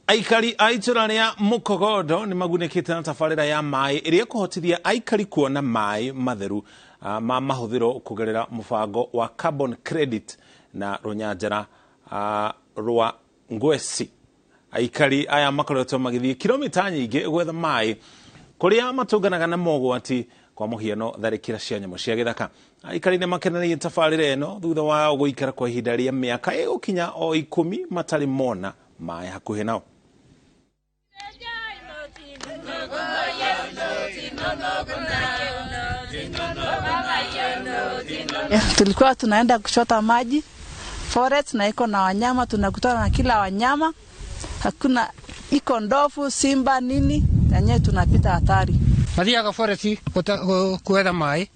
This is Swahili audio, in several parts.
Aikari aitura ria Mukogodo ni magunĩkĩte na tabarĩra ya maĩ ĩrĩa kũhotithia aikari kuona maĩ matheru ma mahũthĩro kũgerera mũbango wa carbon credit na rũnyanjara rwa ngwesi. Aikari aya makoretwo magĩthiĩ kilomita nyingĩ gwetha maĩ kũrĩa matũnganaga na mogwati kwa mũhiano tharĩkĩra cia nyamũ cia gĩthaka. Aikari nĩ makenanirie tabarĩra ĩno thutha wa gũikara kwa ihinda rĩa mĩaka ĩgũkinya o 10 matarĩ mona maĩ hakuhĩ nao. Tulikuwa tunaenda kuchota maji forest na iko na wanyama, tunakutana na kila wanyama, hakuna iko ndovu, simba nini, yenyewe tunapita hatari. Mathiaga forest kuetha maĩ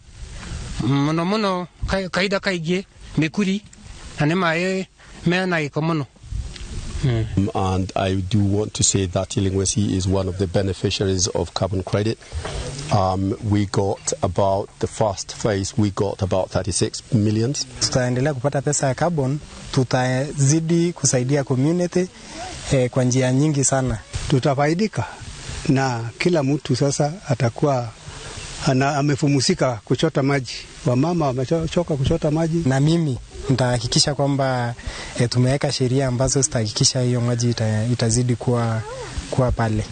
muno kaida kaingĩ mĩkuri na nĩ maĩ mena gĩko mũno. And I do want to say that Ilingwesi is one of the beneficiaries of carbon credit. We got about the first phase, we got about 36 million. Tutaendelea kupata pesa ya carbon, tutazidi kusaidia community kwa njia nyingi sana. Tutafaidika na kila mtu sasa atakuwa amefumusika kuchota maji. Wamama wamechoka kuchota maji. Na mimi nitahakikisha kwamba tumeweka sheria ambazo zitahakikisha hiyo maji itazidi kuwa pale.